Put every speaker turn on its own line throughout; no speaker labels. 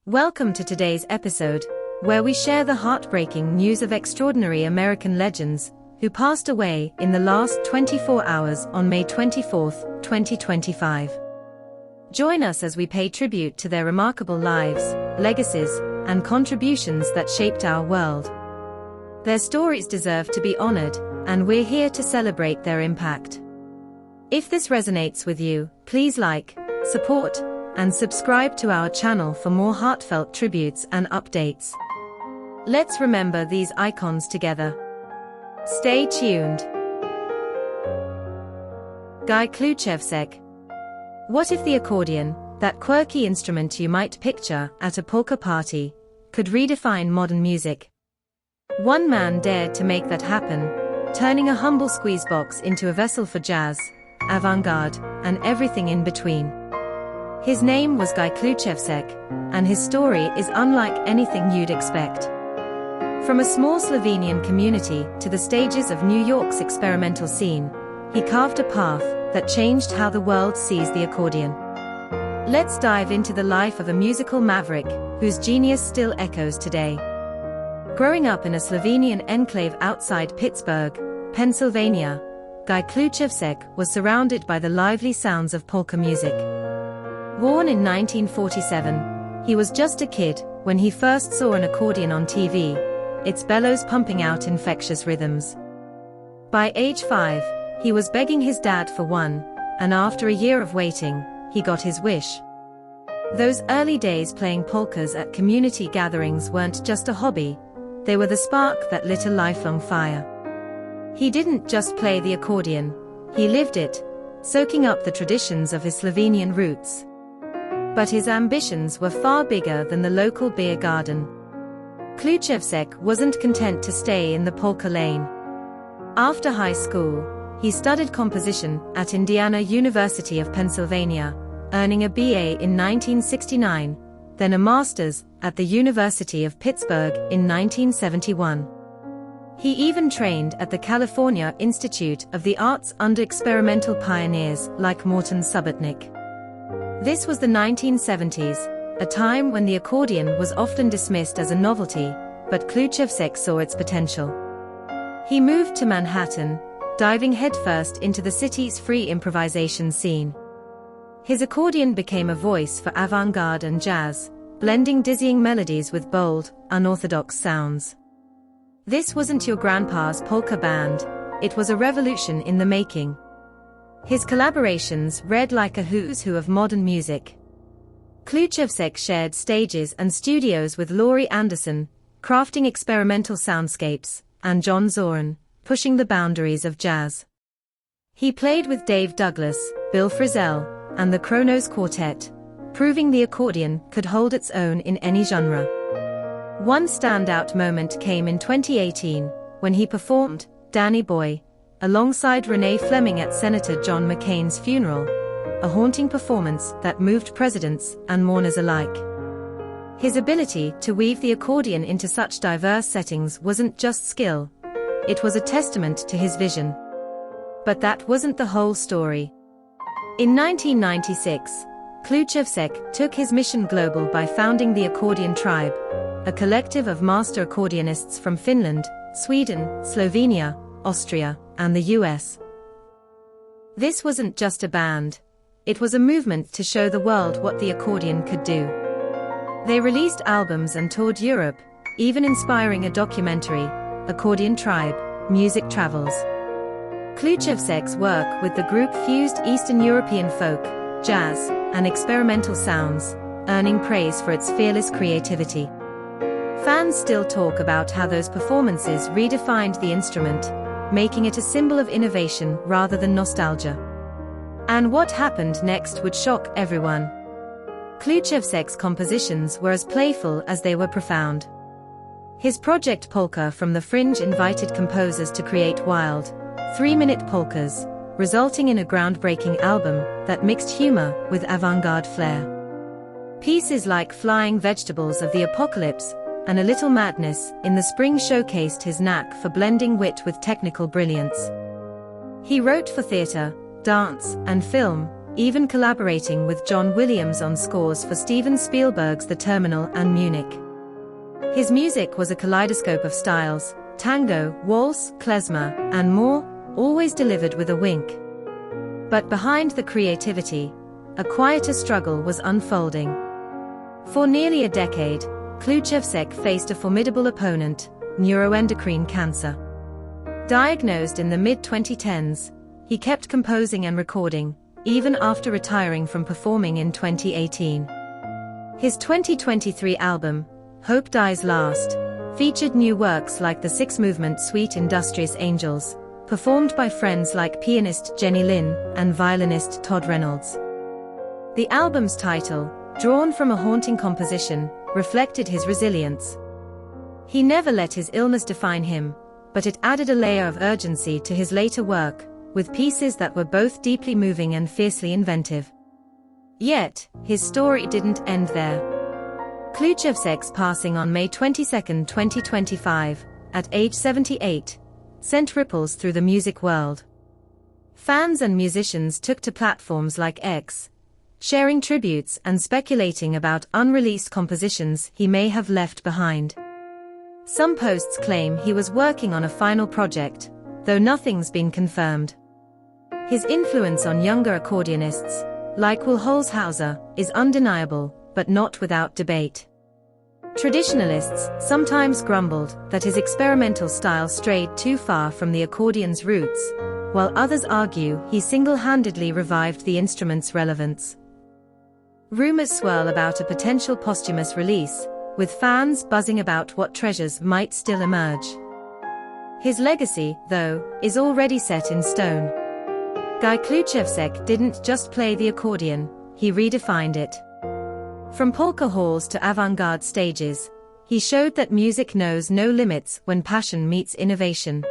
Welcome to today's episode, where we share the heartbreaking news of extraordinary American legends who passed away in the last 24 hours on May 24, 2025. Join us as we pay tribute to their remarkable lives, legacies, and contributions that shaped our world. Their stories deserve to be honored, and we're here to celebrate their impact. If this resonates with you, please like, support, and subscribe to our channel for more heartfelt tributes and updates. Let's remember these icons together. Stay tuned. Guy Klucevsek. What if the accordion, that quirky instrument you might picture at a polka party, could redefine modern music? One man dared to make that happen, turning a humble squeeze box into a vessel for jazz, avant-garde, and everything in between. His name was Guy Klucevsek, and his story is unlike anything you'd expect. From a small Slovenian community to the stages of New York's experimental scene, he carved a path that changed how the world sees the accordion. Let's dive into the life of a musical maverick whose genius still echoes today. Growing up in a Slovenian enclave outside Pittsburgh, Pennsylvania, Guy Klucevsek was surrounded by the lively sounds of polka music. Born in 1947, he was just a kid when he first saw an accordion on TV, its bellows pumping out infectious rhythms. By age 5, he was begging his dad for one, and after a year of waiting, he got his wish. Those early days playing polkas at community gatherings weren't just a hobby, they were the spark that lit a lifelong fire. He didn't just play the accordion, he lived it, soaking up the traditions of his Slovenian roots. But his ambitions were far bigger than the local beer garden. Klucevsek wasn't content to stay in the polka lane. After high school, he studied composition at Indiana University of Pennsylvania, earning a BA in 1969, then a master's at the University of Pittsburgh in 1971. He even trained at the California Institute of the Arts under experimental pioneers like Morton Subotnick. This was the 1970s, a time when the accordion was often dismissed as a novelty, but Klucevsek saw its potential. He moved to Manhattan, diving headfirst into the city's free improvisation scene. His accordion became a voice for avant-garde and jazz, blending dizzying melodies with bold, unorthodox sounds. This wasn't your grandpa's polka band, it was a revolution in the making. His collaborations read like a who's who of modern music. Klucevsek shared stages and studios with Laurie Anderson, crafting experimental soundscapes, and John Zorn, pushing the boundaries of jazz. He played with Dave Douglas, Bill Frisell, and the Kronos Quartet, proving the accordion could hold its own in any genre. One standout moment came in 2018, when he performed Danny Boy alongside Renee Fleming at Senator John McCain's funeral, a haunting performance that moved presidents and mourners alike. His ability to weave the accordion into such diverse settings wasn't just skill, it was a testament to his vision. But that wasn't the whole story. In 1996, Klucevsek took his mission global by founding the Accordion Tribe, a collective of master accordionists from Finland, Sweden, Slovenia, Austria, and the US. This wasn't just a band, it was a movement to show the world what the accordion could do. They released albums and toured Europe, even inspiring a documentary, Accordion Tribe, Music Travels. Klucevsek's work with the group fused Eastern European folk, jazz, and experimental sounds, earning praise for its fearless creativity. Fans still talk about how those performances redefined the instrument, making it a symbol of innovation rather than nostalgia. And what happened next would shock everyone. Klucevsek's compositions were as playful as they were profound. His project Polka from the Fringe invited composers to create wild, 3-minute polkas, resulting in a groundbreaking album that mixed humor with avant-garde flair. Pieces like Flying Vegetables of the Apocalypse and A Little Madness in the Spring showcased his knack for blending wit with technical brilliance. He wrote for theater, dance, and film, even collaborating with John Williams on scores for Steven Spielberg's The Terminal and Munich. His music was a kaleidoscope of styles: tango, waltz, klezmer, and more, always delivered with a wink. But behind the creativity, a quieter struggle was unfolding. For nearly a decade, Klucevsek faced a formidable opponent, neuroendocrine cancer. Diagnosed in the mid-2010s, he kept composing and recording, even after retiring from performing in 2018. His 2023 album, Hope Dies Last, featured new works like the six-movement suite Industrious Angels, performed by friends like pianist Jenny Lin and violinist Todd Reynolds. The album's title, drawn from a haunting composition, reflected his resilience. He never let his illness define him, but it added a layer of urgency to his later work, with pieces that were both deeply moving and fiercely inventive. Yet, his story didn't end there. Klucevsek's passing on May 22, 2025, at age 78, sent ripples through the music world. Fans and musicians took to platforms like X, sharing tributes and speculating about unreleased compositions he may have left behind. Some posts claim he was working on a final project, though nothing's been confirmed. His influence on younger accordionists, like Will Holzhauser, is undeniable, but not without debate. Traditionalists sometimes grumbled that his experimental style strayed too far from the accordion's roots, while others argue he single-handedly revived the instrument's relevance. Rumors swirl about a potential posthumous release, with fans buzzing about what treasures might still emerge. His legacy, though, is already set in stone. Guy Klucevsek didn't just play the accordion, he redefined it. From polka halls to avant-garde stages, he showed that music knows no limits when passion meets innovation.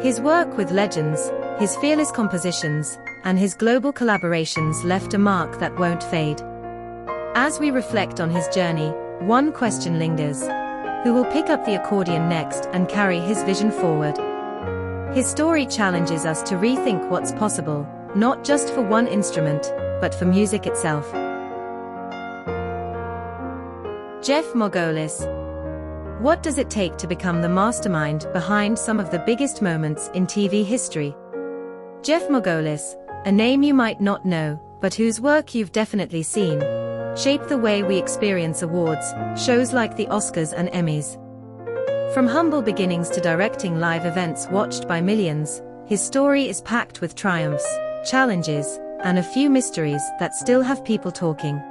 His work with legends, his fearless compositions, and his global collaborations left a mark that won't fade. As we reflect on his journey, one question lingers: who will pick up the accordion next and carry his vision forward? His story challenges us to rethink what's possible, not just for one instrument, but for music itself. Jeff Margolis. What does it take to become the mastermind behind some of the biggest moments in TV history? Jeff Margolis, a name you might not know, but whose work you've definitely seen, shaped the way we experience awards, shows like the Oscars and Emmys. From humble beginnings to directing live events watched by millions, his story is packed with triumphs, challenges, and a few mysteries that still have people talking.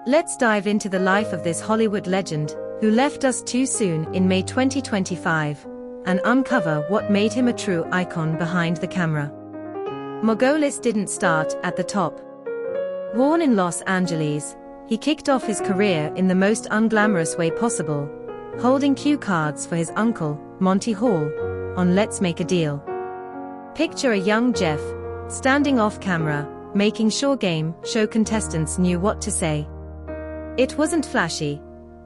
Let's dive into the life of this Hollywood legend, who left us too soon in May 2025, and uncover what made him a true icon behind the camera. Margolis didn't start at the top. Born in Los Angeles, he kicked off his career in the most unglamorous way possible, holding cue cards for his uncle, Monty Hall, on Let's Make a Deal. Picture a young Jeff, standing off camera, making sure game show contestants knew what to say. It wasn't flashy,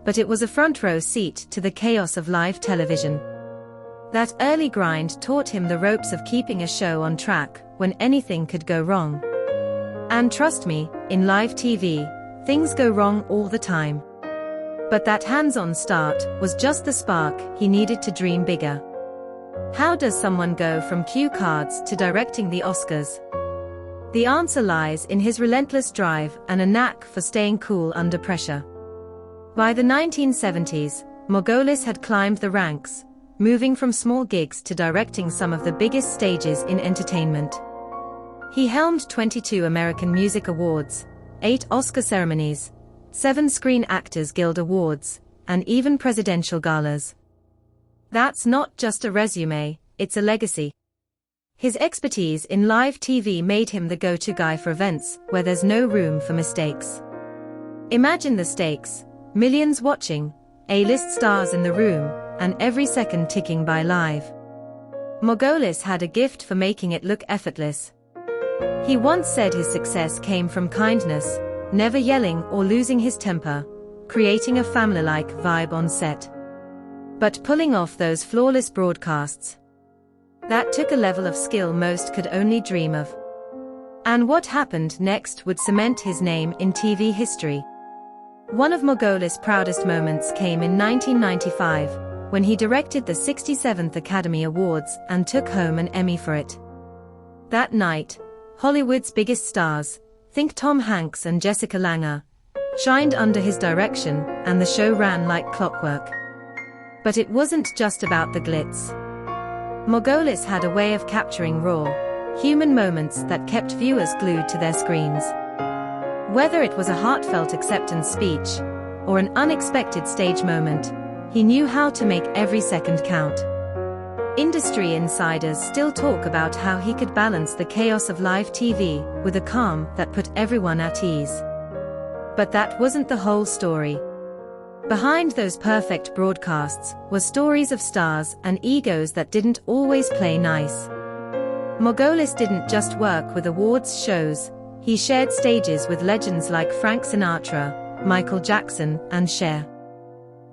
but it was a front row seat to the chaos of live television. That early grind taught him the ropes of keeping a show on track when anything could go wrong. And trust me, in live TV, things go wrong all the time. But that hands-on start was just the spark he needed to dream bigger. How does someone go from cue cards to directing the Oscars? The answer lies in his relentless drive and a knack for staying cool under pressure. By the 1970s, Margolis had climbed the ranks, moving from small gigs to directing some of the biggest stages in entertainment. He helmed 22 American Music Awards, 8 Oscar ceremonies, 7 Screen Actors Guild Awards, and even presidential galas. That's not just a resume, it's a legacy. His expertise in live TV made him the go-to guy for events where there's no room for mistakes. Imagine the stakes: millions watching, A-list stars in the room, and every second ticking by live. Margolis had a gift for making it look effortless. He once said his success came from kindness, never yelling or losing his temper, creating a family-like vibe on set. But pulling off those flawless broadcasts, that took a level of skill most could only dream of. And what happened next would cement his name in TV history. One of Margolis' proudest moments came in 1995, when he directed the 67th Academy Awards and took home an Emmy for it. That night, Hollywood's biggest stars, think Tom Hanks and Jessica Lange, shined under his direction, and the show ran like clockwork. But it wasn't just about the glitz. Margolis had a way of capturing raw, human moments that kept viewers glued to their screens. Whether it was a heartfelt acceptance speech, or an unexpected stage moment, he knew how to make every second count. Industry insiders still talk about how he could balance the chaos of live TV with a calm that put everyone at ease. But that wasn't the whole story. Behind those perfect broadcasts were stories of stars and egos that didn't always play nice. Margolis didn't just work with awards shows, he shared stages with legends like Frank Sinatra, Michael Jackson, and Cher.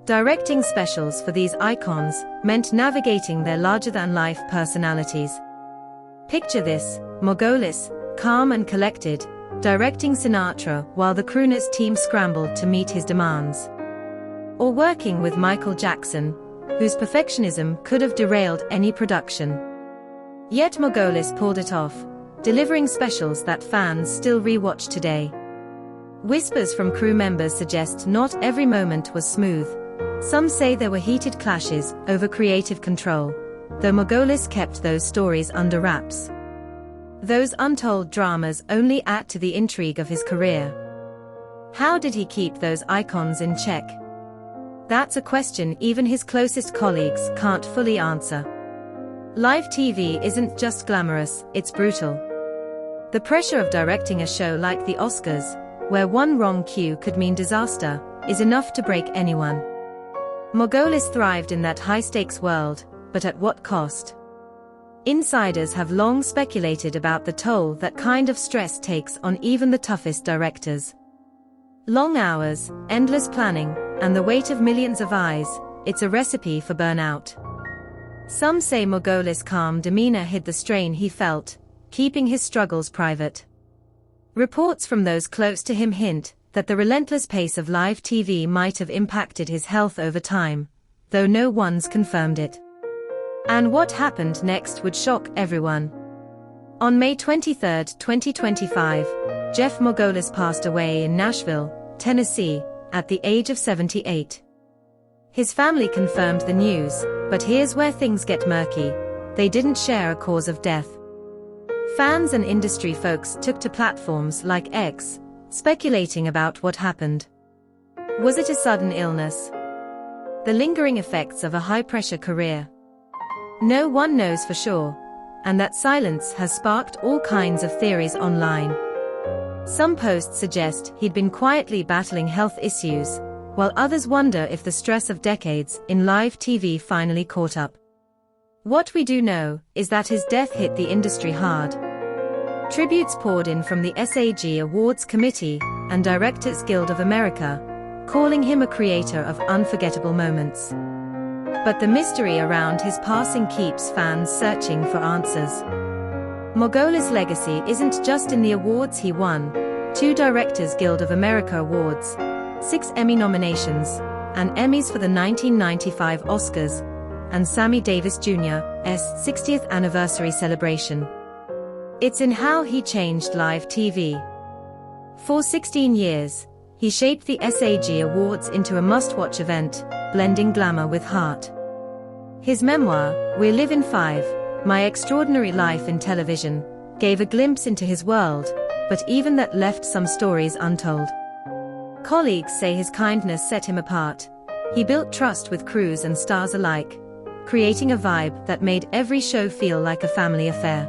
Directing specials for these icons meant navigating their larger-than-life personalities. Picture this: Margolis, calm and collected, directing Sinatra while the crooners team scrambled to meet his demands. Or working with Michael Jackson, whose perfectionism could have derailed any production. Yet Margolis pulled it off, delivering specials that fans still rewatch today. Whispers from crew members suggest not every moment was smooth. Some say there were heated clashes over creative control, though Margolis kept those stories under wraps. Those untold dramas only add to the intrigue of his career. How did he keep those icons in check? That's a question even his closest colleagues can't fully answer. Live TV isn't just glamorous, it's brutal. The pressure of directing a show like the Oscars, where one wrong cue could mean disaster, is enough to break anyone. Margolis thrived in that high-stakes world, but at what cost? Insiders have long speculated about the toll that kind of stress takes on even the toughest directors. Long hours, endless planning, and the weight of millions of eyes, it's a recipe for burnout. Some say Margolis' calm demeanor hid the strain he felt, keeping his struggles private. Reports from those close to him hint that the relentless pace of live TV might have impacted his health over time, though no one's confirmed it. And what happened next would shock everyone. On May 23, 2025, Jeff Margolis passed away in Nashville, Tennessee, at the age of 78. His family confirmed the news, but here's where things get murky: they didn't share a cause of death. Fans and industry folks took to platforms like X, speculating about what happened. Was it a sudden illness? The lingering effects of a high-pressure career? No one knows for sure, and that silence has sparked all kinds of theories online. Some posts suggest he'd been quietly battling health issues, while others wonder if the stress of decades in live TV finally caught up. What we do know is that his death hit the industry hard. Tributes poured in from the SAG Awards Committee and Directors Guild of America, calling him a creator of unforgettable moments. But the mystery around his passing keeps fans searching for answers. Margolis' legacy isn't just in the awards he won: 2 Directors Guild of America awards, 6 Emmy nominations, and Emmys for the 1995 Oscars, and Sammy Davis Jr.'s 60th anniversary celebration. It's in how he changed live TV. For 16 years, he shaped the SAG Awards into a must-watch event, blending glamour with heart. His memoir, We Live in 5, My Extraordinary Life in Television, gave a glimpse into his world, but even that left some stories untold. Colleagues say his kindness set him apart. He built trust with crews and stars alike, creating a vibe that made every show feel like a family affair.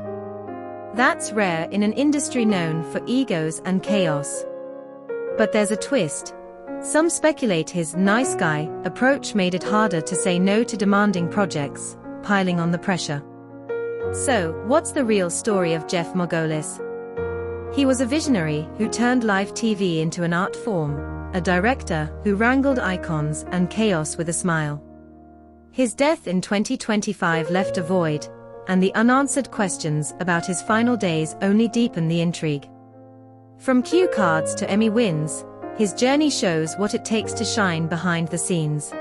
That's rare in an industry known for egos and chaos. But there's a twist. Some speculate his nice guy approach made it harder to say no to demanding projects, piling on the pressure. So, what's the real story of Jeff Margolis? He was a visionary who turned live TV into an art form, a director who wrangled icons and chaos with a smile. His death in 2025 left a void, and the unanswered questions about his final days only deepen the intrigue. From cue cards to Emmy wins, his journey shows what it takes to shine behind the scenes.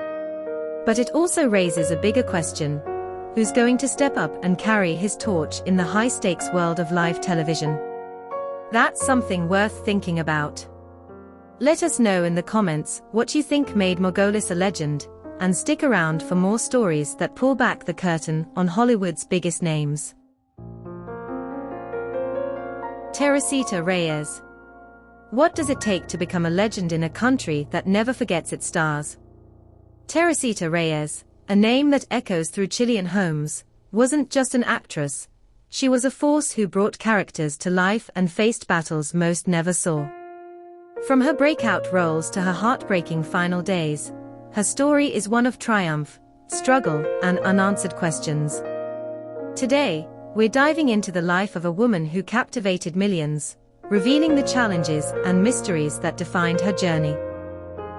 But it also raises a bigger question: who's going to step up and carry his torch in the high-stakes world of live television? That's something worth thinking about. Let us know in the comments what you think made Margolis a legend, and stick around for more stories that pull back the curtain on Hollywood's biggest names. Teresita Reyes. What does it take to become a legend in a country that never forgets its stars? Teresita Reyes, a name that echoes through Chilean homes, wasn't just an actress. She was a force who brought characters to life and faced battles most never saw. From her breakout roles to her heartbreaking final days, her story is one of triumph, struggle, and unanswered questions. Today, we're diving into the life of a woman who captivated millions, revealing the challenges and mysteries that defined her journey.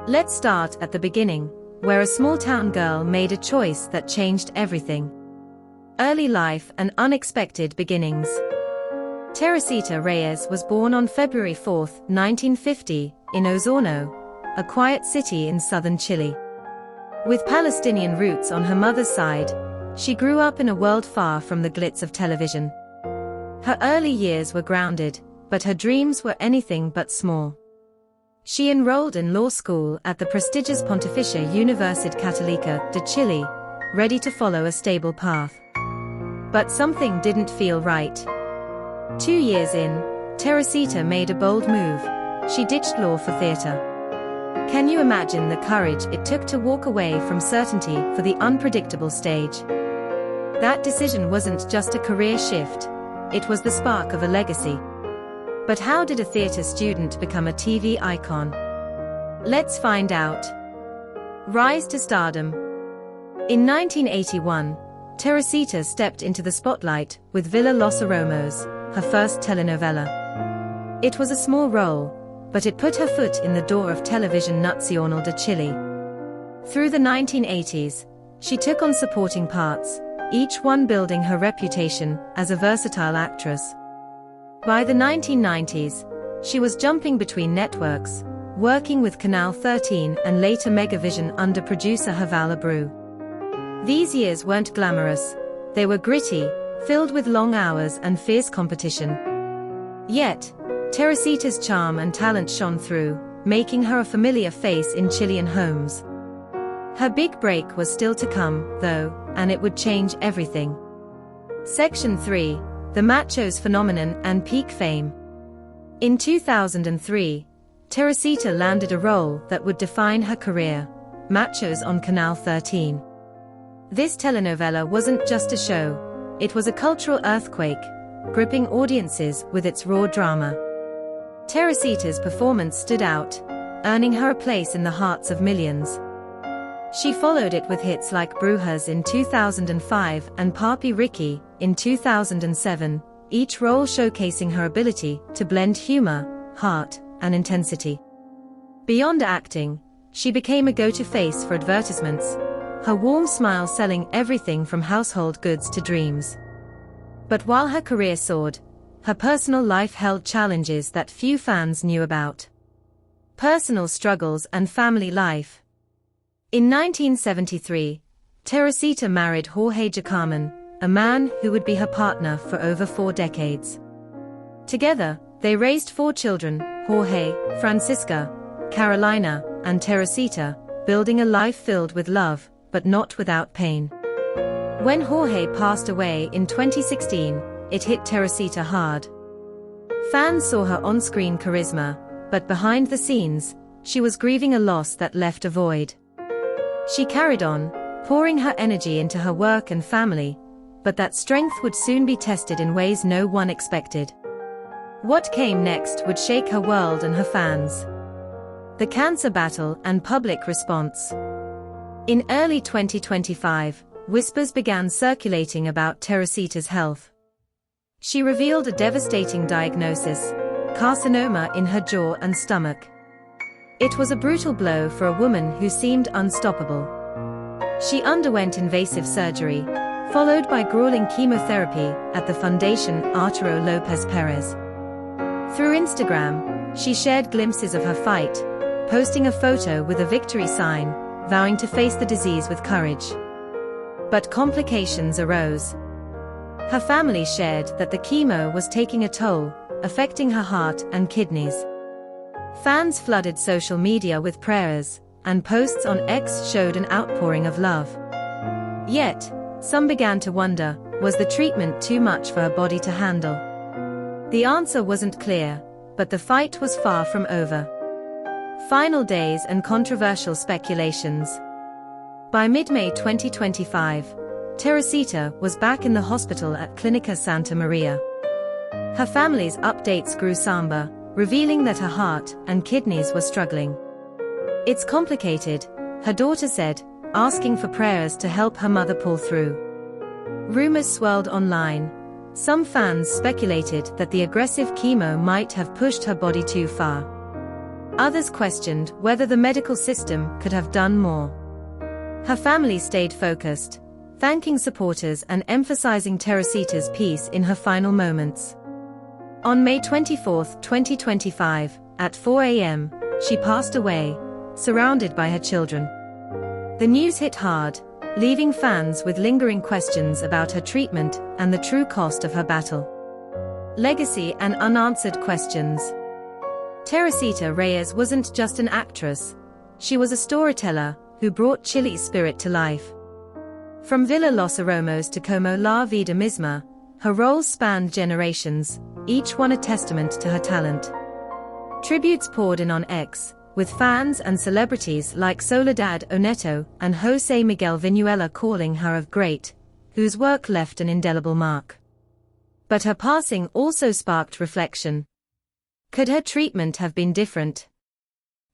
Let's start at the beginning, where a small-town girl made a choice that changed everything. Early life and unexpected beginnings. Teresita Reyes was born on February 4, 1950, in Osorno, a quiet city in southern Chile. With Palestinian roots on her mother's side, she grew up in a world far from the glitz of television. Her early years were grounded, but her dreams were anything but small. She enrolled in law school at the prestigious Pontificia Universidad Católica de Chile, ready to follow a stable path. But something didn't feel right. 2 years in, Teresita made a bold move. She ditched law for theater. Can you imagine the courage it took to walk away from certainty for the unpredictable stage? That decision wasn't just a career shift, it was the spark of a legacy. But how did a theater student become a TV icon? Let's find out. Rise to stardom. In 1981, Teresita stepped into the spotlight with Villa Los Aromos, her first telenovela. It was a small role, but it put her foot in the door of Televisión Nacional de Chile. Through the 1980s, she took on supporting parts, each one building her reputation as a versatile actress. By the 1990s, she was jumping between networks, working with Canal 13 and later Megavision under producer Haval Abreu. These years weren't glamorous, they were gritty, filled with long hours and fierce competition. Yet, Teresita's charm and talent shone through, making her a familiar face in Chilean homes. Her big break was still to come, though, and it would change everything. Section 3. The Machos Phenomenon and Peak Fame. In 2003, Teresita landed a role that would define her career, Machos on Canal 13. This telenovela wasn't just a show, it was a cultural earthquake, gripping audiences with its raw drama. Teresita's performance stood out, earning her a place in the hearts of millions. She followed it with hits like Brujas in 2005 and Papi Ricky in 2007, each role showcasing her ability to blend humor, heart, and intensity. Beyond acting, she became a go-to face for advertisements, her warm smile selling everything from household goods to dreams. But while her career soared, her personal life held challenges that few fans knew about. Personal struggles and family life. In 1973, Teresita married Jorge Jacarman, a man who would be her partner for over 4 decades. Together, they raised 4 children, Jorge, Francisca, Carolina, and Teresita, building a life filled with love, but not without pain. When Jorge passed away in 2016, it hit Teresita hard. Fans saw her on-screen charisma, but behind the scenes, she was grieving a loss that left a void. She carried on, pouring her energy into her work and family, but that strength would soon be tested in ways no one expected. What came next would shake her world and her fans. The cancer battle and public response. In early 2025, whispers began circulating about Teresita's health. She revealed a devastating diagnosis: carcinoma in her jaw and stomach. It was a brutal blow for a woman who seemed unstoppable. She underwent invasive surgery, followed by grueling chemotherapy at the Fundación Arturo López Pérez. Through Instagram, she shared glimpses of her fight, posting a photo with a victory sign, vowing to face the disease with courage. But complications arose. Her family shared that the chemo was taking a toll, affecting her heart and kidneys. Fans flooded social media with prayers, and posts on X showed an outpouring of love. Yet, some began to wonder, was the treatment too much for her body to handle? The answer wasn't clear, but the fight was far from over. Final days and controversial speculations. By mid-May 2025, Teresita was back in the hospital at Clínica Santa Maria. Her family's updates grew somber, revealing that her heart and kidneys were struggling. "It's complicated," her daughter said, asking for prayers to help her mother pull through. Rumors swirled online. Some fans speculated that the aggressive chemo might have pushed her body too far. Others questioned whether the medical system could have done more. Her family stayed focused, thanking supporters and emphasizing Teresita's peace in her final moments. On May 24, 2025, at 4 a.m., she passed away, surrounded by her children. The news hit hard, leaving fans with lingering questions about her treatment and the true cost of her battle. Legacy and unanswered questions. Teresita Reyes wasn't just an actress. She was a storyteller who brought Chile's spirit to life. From Villa Los Aromos to Como la Vida Misma, her roles spanned generations, each one a testament to her talent. Tributes poured in on X, with fans and celebrities like Soledad Oneto and José Miguel Vinuela calling her a great, whose work left an indelible mark. But her passing also sparked reflection. Could her treatment have been different?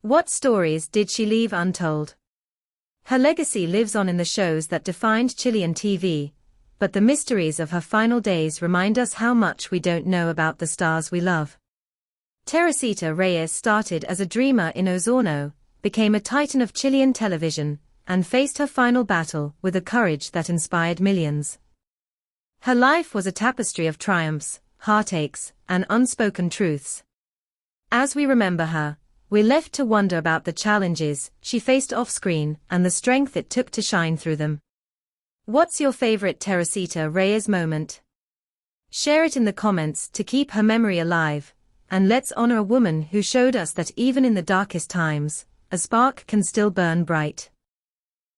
What stories did she leave untold? Her legacy lives on in the shows that defined Chilean TV, but the mysteries of her final days remind us how much we don't know about the stars we love. Teresita Reyes started as a dreamer in Osorno, became a titan of Chilean television, and faced her final battle with a courage that inspired millions. Her life was a tapestry of triumphs, heartaches, and unspoken truths. As we remember her, we're left to wonder about the challenges she faced off-screen and the strength it took to shine through them. What's your favorite Teresita Reyes moment? Share it in the comments to keep her memory alive. And let's honor a woman who showed us that even in the darkest times, a spark can still burn bright.